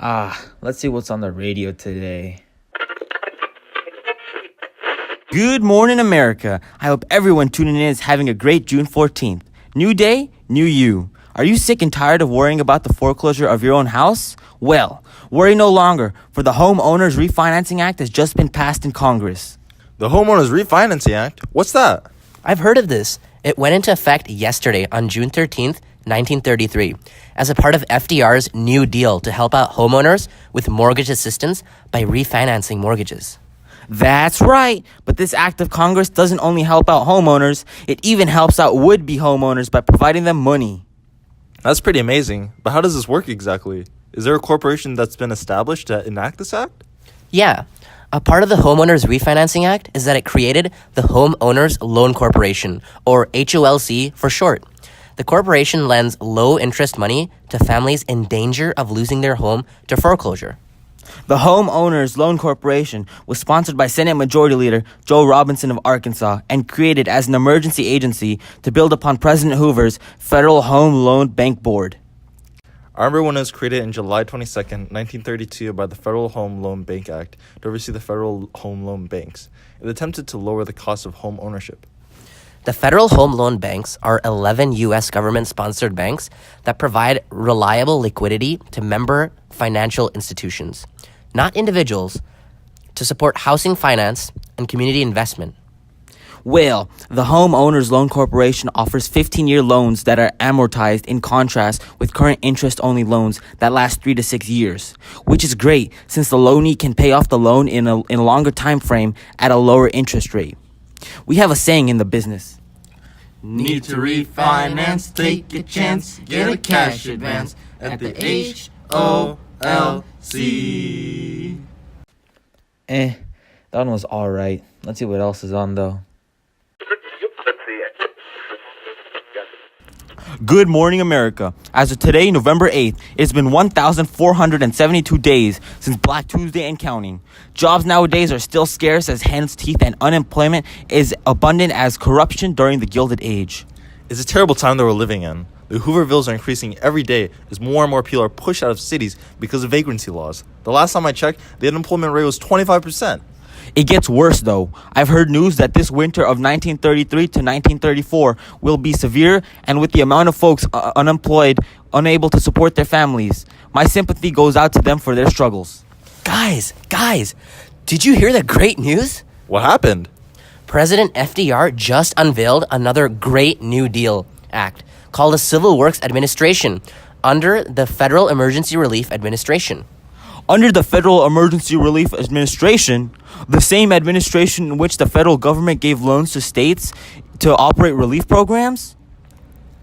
Let's see what's on the radio today. Good morning, America. I hope everyone tuning in is having a great June 14th. New day, new you. Are you sick and tired of worrying about the foreclosure of your own house? Well, worry no longer, for the Homeowners Refinancing Act has just been passed in Congress. The Homeowners Refinancing Act? What's that? I've heard of this. It went into effect yesterday on June 13th, 1933, as a part of FDR's New Deal to help out homeowners with mortgage assistance by refinancing mortgages. That's right, but this act of Congress doesn't only help out homeowners, it even helps out would-be homeowners by providing them money. That's pretty amazing, but how does this work exactly? Is there a corporation that's been established to enact this act? Yeah. A part of the Homeowners Refinancing Act is that it created the Homeowners Loan Corporation, or HOLC for short. The corporation lends low-interest money to families in danger of losing their home to foreclosure. The Homeowners Loan Corporation was sponsored by Senate Majority Leader Joe Robinson of Arkansas and created as an emergency agency to build upon President Hoover's Federal Home Loan Bank Board. I remember when it was created in July 22nd, 1932 by the Federal Home Loan Bank Act to oversee the federal home loan banks. It attempted to lower the cost of home ownership. The Federal Home Loan Banks are 11 U.S. government-sponsored banks that provide reliable liquidity to member financial institutions, not individuals, to support housing finance and community investment. Well, the Homeowners Loan Corporation offers 15-year loans that are amortized in contrast with current interest-only loans that last 3 to 6 years, which is great since the loanee can pay off the loan in a longer time frame at a lower interest rate. We have a saying in the business. Need to refinance, take a chance, get a cash advance at the HOLC. That one was alright. Let's see what else is on though. Good morning, America. As of today, November 8th, it's been 1,472 days since Black Tuesday and counting. Jobs nowadays are still scarce as hen's teeth and unemployment is abundant as corruption during the Gilded Age. It's a terrible time that we're living in. The Hoovervilles are increasing every day as more and more people are pushed out of cities because of vagrancy laws. The last time I checked, the unemployment rate was 25%. It gets worse, though. I've heard news that this winter of 1933 to 1934 will be severe, and with the amount of folks unemployed, unable to support their families. My sympathy goes out to them for their struggles. Guys, did you hear the great news? What happened? President FDR just unveiled another great New Deal act called the Civil Works Administration under the Federal Emergency Relief Administration. Under the Federal Emergency Relief Administration, the same administration in which the federal government gave loans to states to operate relief programs?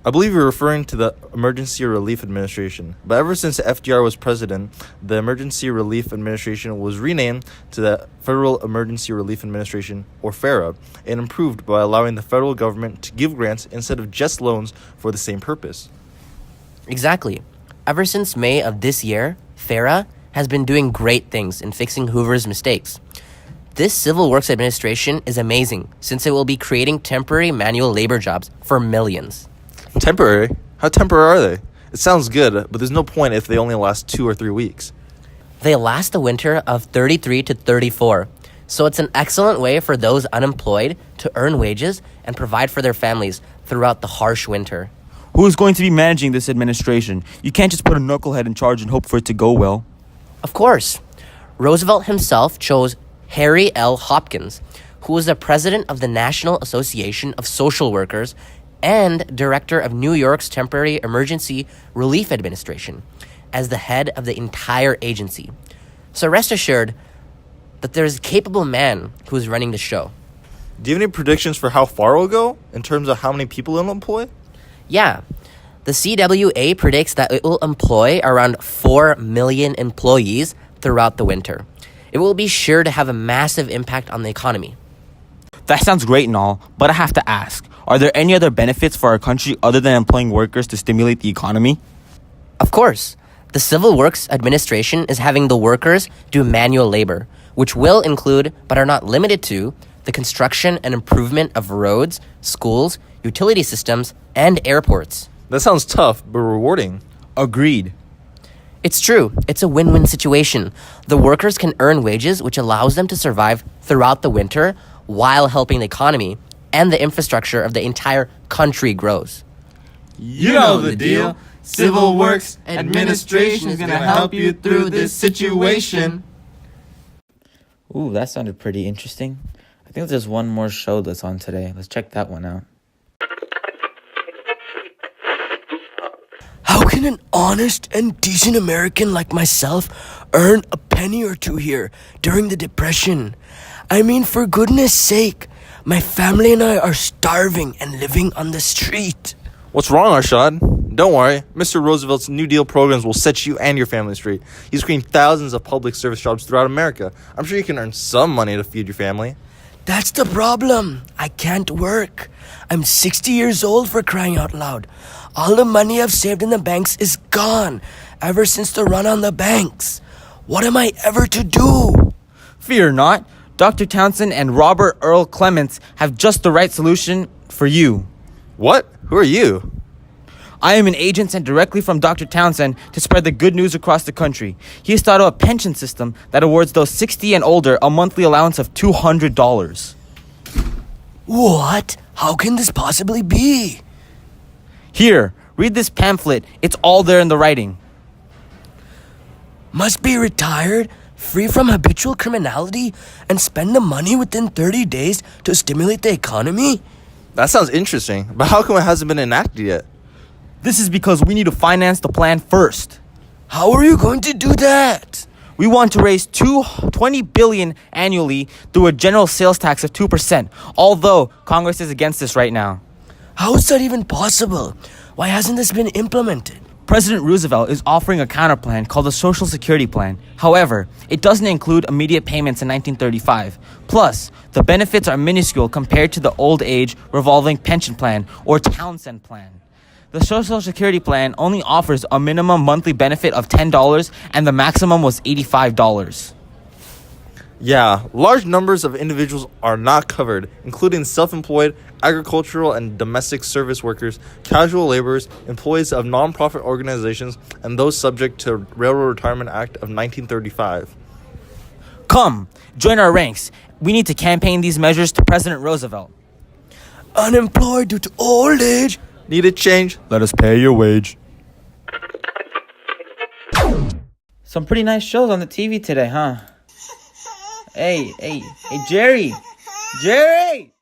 I believe you're referring to the Emergency Relief Administration. But ever since FDR was president, the Emergency Relief Administration was renamed to the Federal Emergency Relief Administration, or FERA, and improved by allowing the federal government to give grants instead of just loans for the same purpose. Exactly. Ever since May of this year, FERA has been doing great things in fixing Hoover's mistakes. This Civil Works Administration is amazing since it will be creating temporary manual labor jobs for millions. Temporary? How temporary are they? It sounds good, but there's no point if they only last 2 or 3 weeks. They last the winter of 33 to 34, so it's an excellent way for those unemployed to earn wages and provide for their families throughout the harsh winter. Who's going to be managing this administration? You can't just put a knucklehead in charge and hope for it to go well. Of course. Roosevelt himself chose Harry L. Hopkins, who was the president of the National Association of Social Workers and director of New York's Temporary Emergency Relief Administration, as the head of the entire agency. So rest assured that there's a capable man who is running the show. Do you have any predictions for how far it'll go in terms of how many people it'll employ? Yeah. The CWA predicts that it will employ around 4 million employees throughout the winter. It will be sure to have a massive impact on the economy. That sounds great and all, but I have to ask, are there any other benefits for our country other than employing workers to stimulate the economy? Of course. The Civil Works Administration is having the workers do manual labor, which will include, but are not limited to, the construction and improvement of roads, schools, utility systems, and airports. That sounds tough, but rewarding. Agreed. It's true. It's a win-win situation. The workers can earn wages, which allows them to survive throughout the winter while helping the economy, and the infrastructure of the entire country grows. You know the deal. Civil Works Administration is going to help you through this situation. Ooh, that sounded pretty interesting. I think there's one more show that's on today. Let's check that one out. How can an honest and decent American like myself earn a penny or two here during the Depression? I mean, for goodness sake, my family and I are starving and living on the street. What's wrong, Arshad? Don't worry. Mr. Roosevelt's New Deal programs will set you and your family straight. He's creating thousands of public service jobs throughout America. I'm sure you can earn some money to feed your family. That's the problem. I can't work. I'm 60 years old, for crying out loud. All the money I've saved in the banks is gone ever since the run on the banks. What am I ever to do? Fear not. Dr. Townsend and Robert Earl Clements have just the right solution for you. What? Who are you? I am an agent sent directly from Dr. Townsend to spread the good news across the country. He has started a pension system that awards those 60 and older a monthly allowance of $200. What? How can this possibly be? Here, read this pamphlet. It's all there in the writing. Must be retired, free from habitual criminality, and spend the money within 30 days to stimulate the economy? That sounds interesting, but how come it hasn't been enacted yet? This is because we need to finance the plan first. How are you going to do that? We want to raise $20 billion annually through a general sales tax of 2%, although Congress is against this right now. How is that even possible? Why hasn't this been implemented? President Roosevelt is offering a counterplan called the Social Security Plan. However, it doesn't include immediate payments in 1935. Plus, the benefits are minuscule compared to the Old Age Revolving Pension Plan or Townsend Plan. The Social Security Plan only offers a minimum monthly benefit of $10 and the maximum was $85. Yeah, large numbers of individuals are not covered, including self-employed, agricultural and domestic service workers, casual laborers, employees of non-profit organizations, and those subject to Railroad Retirement Act of 1935. Come, join our ranks. We need to campaign these measures to President Roosevelt. Unemployed due to old age? Need a change? Let us pay your wage. Some pretty nice shows on the TV today, huh? Hey, Jerry! Jerry!